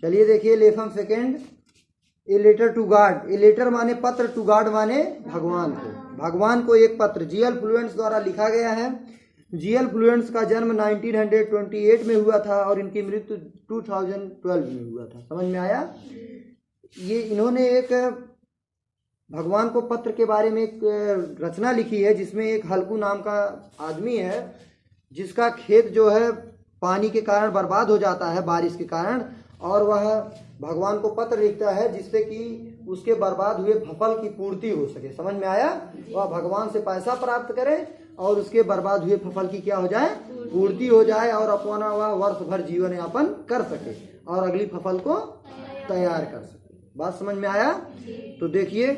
चलिए देखिए lesson second, a letter to God. A letter माने पत्र, टू गॉड माने भगवान को। भगवान को एक पत्र जीएल फ्लुएंस द्वारा लिखा गया है। जीएल फ्लुएंस का जन्म 1928 में हुआ था और इनकी मृत्यु 2012 में हुआ था। समझ में आया? ये इन्होंने एक भगवान को पत्र के बारे में एक रचना लिखी है जिसमें एक हल्कू नाम का आदमी है जिसका खेत जो है पानी के कारण बर्बाद हो जाता है बारिश के कारण, और वह भगवान को पत्र लिखता है जिससे कि उसके बर्बाद हुए फसल की पूर्ति हो सके। समझ में आया? वह भगवान से पैसा प्राप्त करे और उसके बर्बाद हुए फसल की क्या हो जाए, पूर्ति हो जाए, और अपना वह वर्ष भर जीवन यापन कर सके और अगली फसल को तैयार कर सके। बात समझ में आया? तो देखिए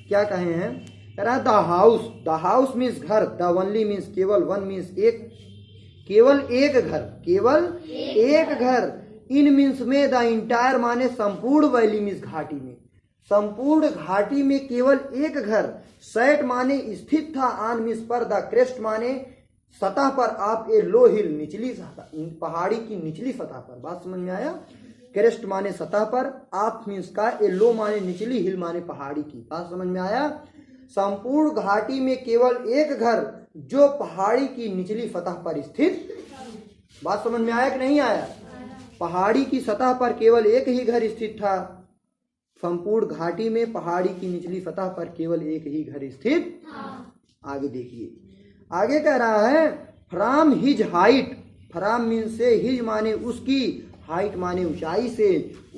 क्या कहे हैं, कह रहा है the house. The house means घर, द ओनली मीन्स केवल, वन मीन्स एक, केवल एक घर, केवल एक घर। इन मीन्स में द इंटायर माने संपूर्ण वैली मीन्स घाटी में, संपूर्ण घाटी में केवल एक घर। सैट माने स्थित था, आन मीन्स पर, द क्रेस्ट माने सतह पर, आप ए लो हिल निचली पहाड़ी की निचली सतह पर। बात समझ में आया? क्रेस्ट माने सतह पर, आप मीन्स का, ए लो माने निचली, हिल माने पहाड़ी की। बात समझ में आया? संपूर्ण घाटी में केवल एक घर जो पहाड़ी की निचली सतह पर स्थित। बात समझ में आया कि नहीं आया? पहाड़ी की सतह पर केवल एक ही घर स्थित था। संपूर्ण घाटी में पहाड़ी की निचली सतह पर केवल एक ही घर स्थित। आगे देखिए, आगे कह रहा है from his height. From mean से, हिज माने उसकी, हाइट माने ऊंचाई से,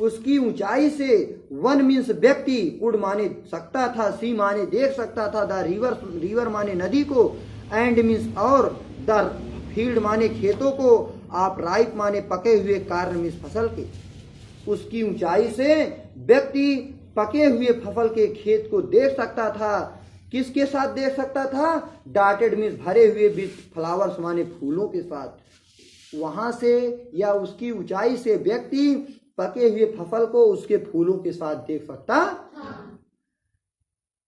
उसकी ऊंचाई से। वन मीन्स व्यक्ति, कुड माने सकता था, सी माने देख सकता था, द रिवर, रिवर माने नदी को, एंड मीन्स और, द फील्ड माने खेतों को, आप राइप माने पके हुए, कार्न मीन्स फसल के। उसकी ऊंचाई से व्यक्ति पके हुए फसल के खेत को देख सकता था। किसके साथ देख सकता था? डाटेड मीन्स भरे हुए, विद फ्लावर्स माने फूलों के साथ। वहां से या उसकी ऊंचाई से व्यक्ति पके हुए फसल को उसके फूलों के साथ देख सकता।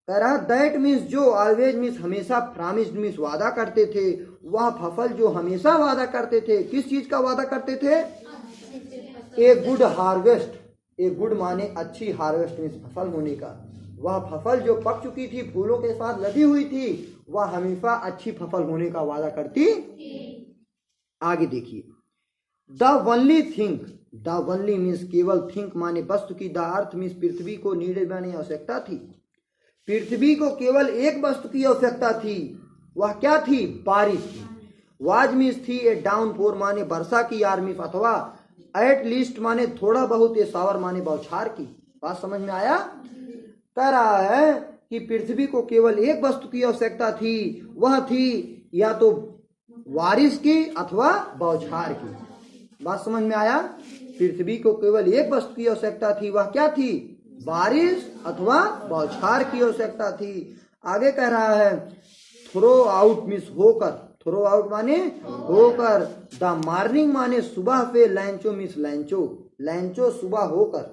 कह रहा दैट मीन्स जो, ऑलवेज मीन्स हमेशा, प्रॉमिस्ड मीन्स वादा करते थे। वह फसल जो हमेशा वादा करते थे, किस चीज का वादा करते थे? A good harvest. A good माने अच्छी, हार्वेस्ट मीन्स फसल होने का। वह फसल जो पक चुकी थी, फूलों के साथ लदी हुई थी, वह हमेशा अच्छी फसल होने का वादा करती। आगे देखिए, the only think. The only means केवल, थिंक माने वस्तु की, द अर्थ मीन्स पृथ्वी को नीड माने आवश्यकता थी। पृथ्वी को केवल एक वस्तु की आवश्यकता थी, वह क्या थी? बारिश की। वाज मीन्स थी, ए डाउन पोर माने वर्षा की, आर मीन्स अथवा, एट लीस्ट माने थोड़ा बहुत, ए सावर माने बौछार की। बात समझ में आया? कह रहा है कि पृथ्वी को केवल एक वस्तु की आवश्यकता थी, वह थी या तो बारिश की अथवा बौछार की। बात समझ में आया? पृथ्वी को केवल एक वस्तु की आवश्यकता थी, वह क्या थी? बारिश अथवा बौछार की आवश्यकता थी। आगे कह रहा है थ्रो आउट मीन्स होकर, थ्रो आउट माने होकर। द मॉर्निंग माने सुबह पे, लैंचो मीन्स लैंचो, लैंचो सुबह होकर।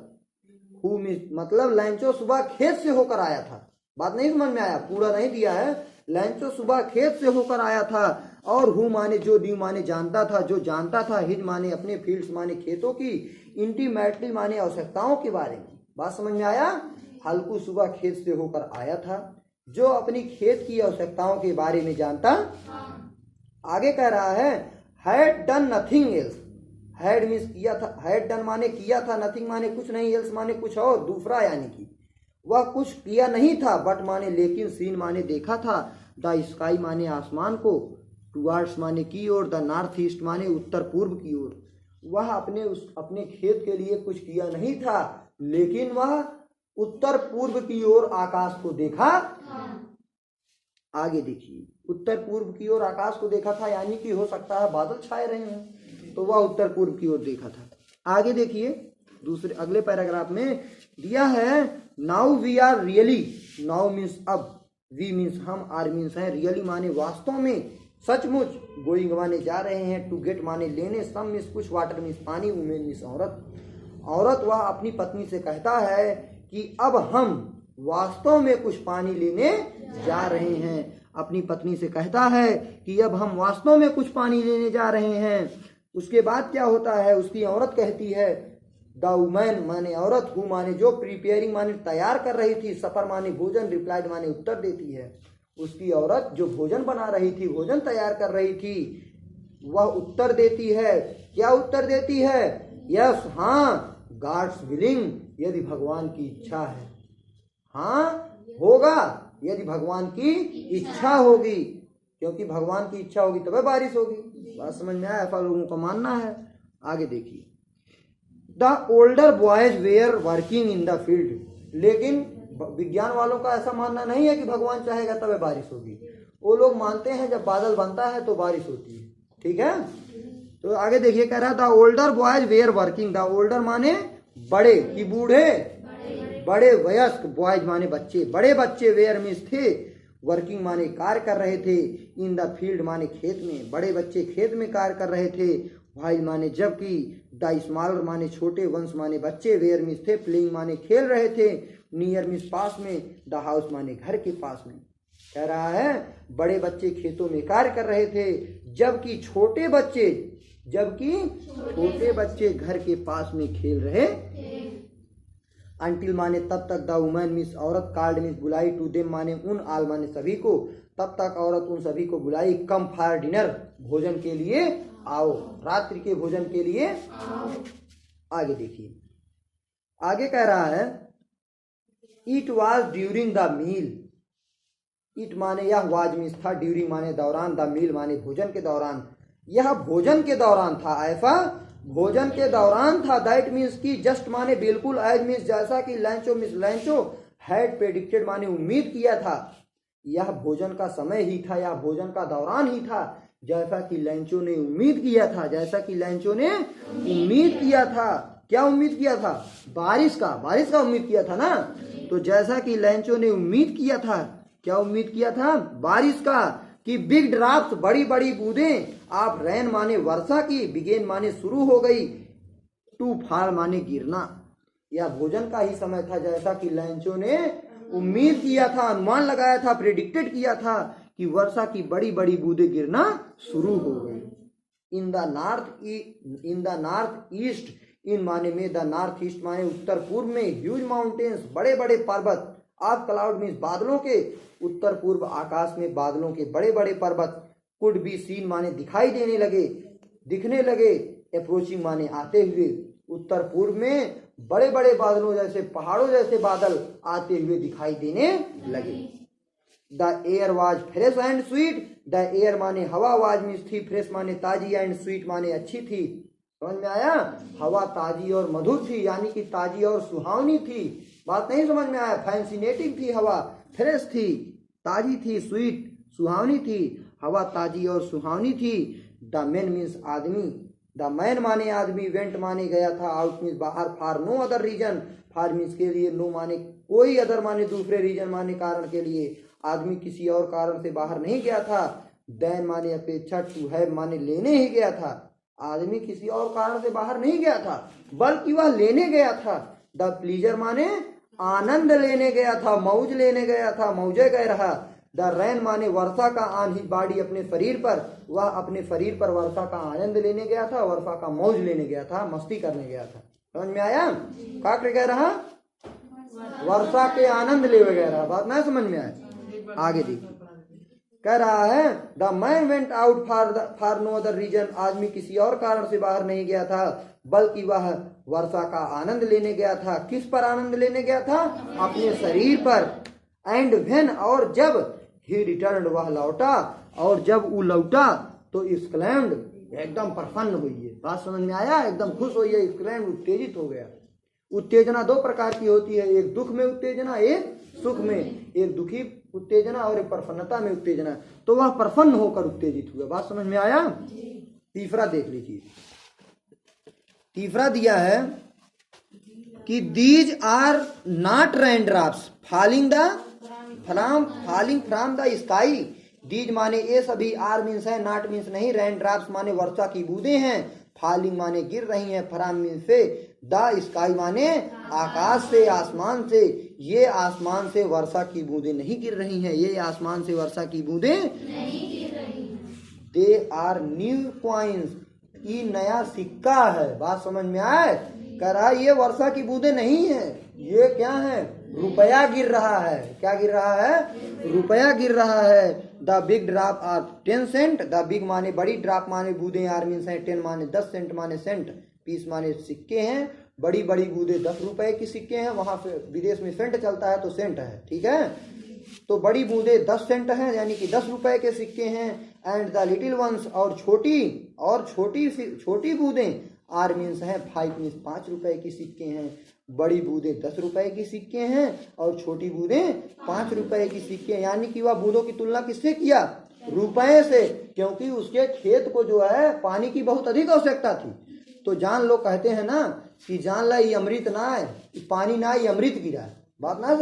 हु मीन्स मतलब लैंचो सुबह खेत से होकर आया था। बात नहीं समझ में आया? पूरा नहीं दिया है। लैंचो सुबह खेत से होकर आया था, और हु माने जो, ड्यू माने जानता था, जो जानता था, हिज माने अपने, फील्ड्स माने खेतों की, इंटीमेटली माने आवश्यकताओं के बारे में। बात समझ में आया? हल्कू सुबह खेत से होकर आया था जो अपनी खेत की आवश्यकताओं के बारे में जानता। आगे कह रहा है had done nothing else. Had means किया था, हैड डन माने किया था, नथिंग माने कुछ नहीं, एल्स माने कुछ और दूसरा, यानी कि वह कुछ किया नहीं था, बट माने लेकिन, सीन माने देखा था, द स्काई माने आसमान को, टुवार्ड्स माने की ओर, द नॉर्थ ईस्ट माने उत्तर पूर्व की ओर। वह अपने खेत के लिए कुछ किया नहीं था, लेकिन वह उत्तर पूर्व की ओर आकाश को देखा। आगे देखिए, उत्तर पूर्व की ओर आकाश को देखा था, यानी कि हो सकता है बादल छाए रहे हैं, तो वह उत्तर पूर्व की ओर देखा था। आगे देखिए, दूसरे अगले पैराग्राफ में दिया है now we are really. Now means अब, वी मीन्स हम, आर मीन्स है, रियली माने वास्तव में, सचमुच, गोइंग माने जा रहे हैं, टू गेट माने लेने, सम मीन्स कुछ, वाटर मीन्स पानी, वुमेन मीन्स औरत। औरत वह अपनी पत्नी से कहता है कि अब हम वास्तव में कुछ पानी लेने जा रहे हैं। अपनी पत्नी से कहता है कि अब हम वास्तव में कुछ पानी लेने जा रहे हैं। उसके बाद क्या होता है? उसकी औरत कहती है द वुमेन माने औरत, हु माने जो, प्रिपेयरिंग माने तैयार कर रही थी, सफर माने भोजन, रिप्लाइड माने उत्तर देती है। उसकी औरत जो भोजन बना रही थी, भोजन तैयार कर रही थी, वह उत्तर देती है। क्या उत्तर देती है? यस, हाँ, गॉड्स विलिंग, यदि भगवान की इच्छा है। हाँ होगा यदि भगवान की इच्छा होगी, क्योंकि भगवान की इच्छा होगी तब बारिश होगी। बात समझ में आया? ऐसा लोगों का मानना है। आगे देखिए, the older boys were working in the field, लेकिन विज्ञान वालों का ऐसा मानना नहीं है कि भगवान चाहेगा तब बारिश होगी। वो लोग मानते हैं जब बादल बनता है तो बारिश होती है। ठीक है, तो आगे देखिए, कह रहा the older boys were working, the older माने बड़े कि बूढ़े, बड़े वयस्क, बॉयज माने बच्चे, बड़े बच्चे, वेयर मीन्स थे, वर्किंग माने कार्य कर रहे थे, इन द फील्ड माने खेत में, बड़े बच्चे खेत में कार्य कर रहे थे, वाइल माने जबकि, द स्मॉलर माने छोटे, वंस माने बच्चे, वेयर मीन्स थे, प्लेइंग माने खेल रहे थे, नियर मीन्स पास में, द हाउस माने घर के पास में। कह रहा है बड़े बच्चे खेतों में कार्य कर रहे थे, जबकि छोटे बच्चे घर के पास में खेल रहे। अंटिल माने तब तक, द वुमेन मीन्स औरत, कॉल्ड मीन्स बुलाई, टू देम माने उन, ऑल माने सभी को, तब तक औरत उन सभी को बुलाई, कम फॉर डिनर, भोजन के लिए आओ, रात्रि के भोजन के लिए आओ। आगे देखिए, आगे कह रहा है it was during the meal, it माने यह, वाज मीन्स था, ड्यूरिंग माने दौरान, द मील माने भोजन के दौरान, यह भोजन के दौरान था, ऐसा भोजन के दौरान था, दैट मीन्स की, जस्ट माने बिल्कुल, एज मीन्स जैसा कि, लैंचो मीन्स लैंचो, हैड प्रेडिक्टेड माने उम्मीद किया था, यह भोजन का समय ही था, यह भोजन का दौरान ही था, जैसा कि लैंचो ने उम्मीद किया था, जैसा कि लैंचो ने उम्मीद किया था। क्या उम्मीद किया था? बारिश का उम्मीद किया था ना। तो जैसा कि लैंचो ने उम्मीद किया था, क्या उम्मीद किया था? बारिश का, कि बिग ड्रॉप्स बड़ी बड़ी बूंदें, आप रैन माने वर्षा की, बिगेन माने शुरू हो गई, टू फॉल माने गिरना, यह भोजन का ही समय था, जैसा कि लैंचो ने उम्मीद किया था, अनुमान लगाया था, प्रेडिक्टेड किया था कि वर्षा की बड़ी बड़ी बूंदें गिरना शुरू हो गई। इन द नॉर्थ ईस्ट, इन माने में, द नॉर्थ ईस्ट माने उत्तर पूर्व में, ह्यूज माउंटेन्स बड़े बड़े पर्वत, ऑफ क्लाउड मीन्स बादलों के, उत्तर पूर्व आकाश में बादलों के बड़े बड़े पर्वत, कुड बी सीन माने दिखाई देने लगे, दिखने लगे, अप्रोचिंग माने आते हुए, उत्तर पूर्व में बड़े बड़े बादलों जैसे, पहाड़ों जैसे बादल आते हुए दिखाई देने लगे। The air was fresh and sweet, the air माने हवा, वाज मीन्स थी, फ्रेश माने ताजी, एंड स्वीट माने अच्छी थी। समझ में आया? हवा ताजी और मधुर थी, यानी कि ताजी और सुहावनी थी। बात नहीं समझ में आया? फैंसिनेटिंग थी हवा, फ्रेश थी, ताजी थी, स्वीट सुहावनी थी, हवा ताजी और सुहावनी थी। द मैन मीन्स आदमी, द मैन माने आदमी, वेंट माने गया था, आउट मीन्स बाहर, for no other reason, for means के लिए, नो माने कोई, अदर माने दूसरे, रीजन माने कारण के लिए, आदमी किसी और कारण से बाहर नहीं गया था। देन माने अपेक्षा, टू हैव माने लेने ही गया था, आदमी किसी और कारण से बाहर नहीं गया था बल्कि वह लेने गया था। द प्लीजर माने आनंद लेने गया था, मौज लेने गया था, मौजे गए रहा। द रैन माने वर्षा का, ऑन हिज बॉडी अपने शरीर पर, वह अपने शरीर पर वर्षा का आनंद लेने गया था, वर्षा का मौज लेने गया था, मस्ती करने गया था। समझ में आया? क्या कह रहा? वर्षा के आनंद ले वगैरह। बात ना समझ में आए? आगे देखिए, कह रहा है the man went out for no other reason, आदमी किसी और कारण से बाहर नहीं गया था बल्कि वह वर्षा का आनंद लेने गया था। किस पर आनंद लेने गया था? अपने शरीर पर। एंड व्हेन, और जब, ही रिटर्न वह लौटा, और जब वो लौटा तो एक्सक्लेम्ड, एकदम प्रसन्न हुई है। बात समझ में आया? एकदम खुश हुई है, एक्सक्लेम्ड उत्तेजित हो गया। उत्तेजना दो प्रकार की होती है, एक दुख में उत्तेजना, एक सुख में, एक दुखी उत्तेजना और एक प्रसन्नता में उत्तेजना। तो वह प्रसन्न होकर उत्तेजित हुआ। बात समझ में आया? तीसरा देख लीजिए, तीसरा दिया है कि these are not rain drops falling from the sky. These माने ये सभी, आर मीन्स है, नॉट मीन्स नहीं, रेन ड्रॉप्स माने वर्षा की बूंदें हैं, फॉलिंग माने गिर रही हैं, फ्रॉम मीन्स से, द स्काई माने आकाश से, आसमान से। ये आसमान से वर्षा की बूंदें नहीं गिर रही हैं, ये आसमान से वर्षा की बूंदें नहीं गिर रही। दे आर न्यू कॉइन्स, ये नया सिक्का है। बात समझ में आए? कह रहा है ये वर्षा की बूंदे नहीं है, ये क्या है, रुपया गिर रहा है। क्या गिर रहा है, रुपया गिर रहा है। The big drop are 10 cent, the big माने बड़ी, ड्रॉप माने बूंदे, आर मीन्स है 10 माने 10, सेंट माने सेंट, पीस माने सिक्के हैं। बड़ी बड़ी बूंदे 10 रुपए की सिक्के हैं, वहां पे विदेश में सेंट चलता है तो सेंट है, ठीक है। तो बड़ी बूंदे 10 सेंट हैं, यानी कि 10 रुपए के सिक्के हैं। एंड द लिटिल वंस, और छोटी बूंदे, आर मीन्स है 5 मीन्स 5 रुपए की सिक्के हैं। बड़ी बूंदे 10 रुपए की सिक्के हैं और छोटी बूंदे 5 रुपए की सिक्के हैं। यानी कि वह बूंदों की तुलना किससे किया, रुपए से, क्योंकि उसके खेत को जो है पानी की बहुत अधिक आवश्यकता थी। तो जान लोग कहते हैं ना कि जान ला ये अमृत ना है, पानी ना, ये अमृत गिरा है, बात ना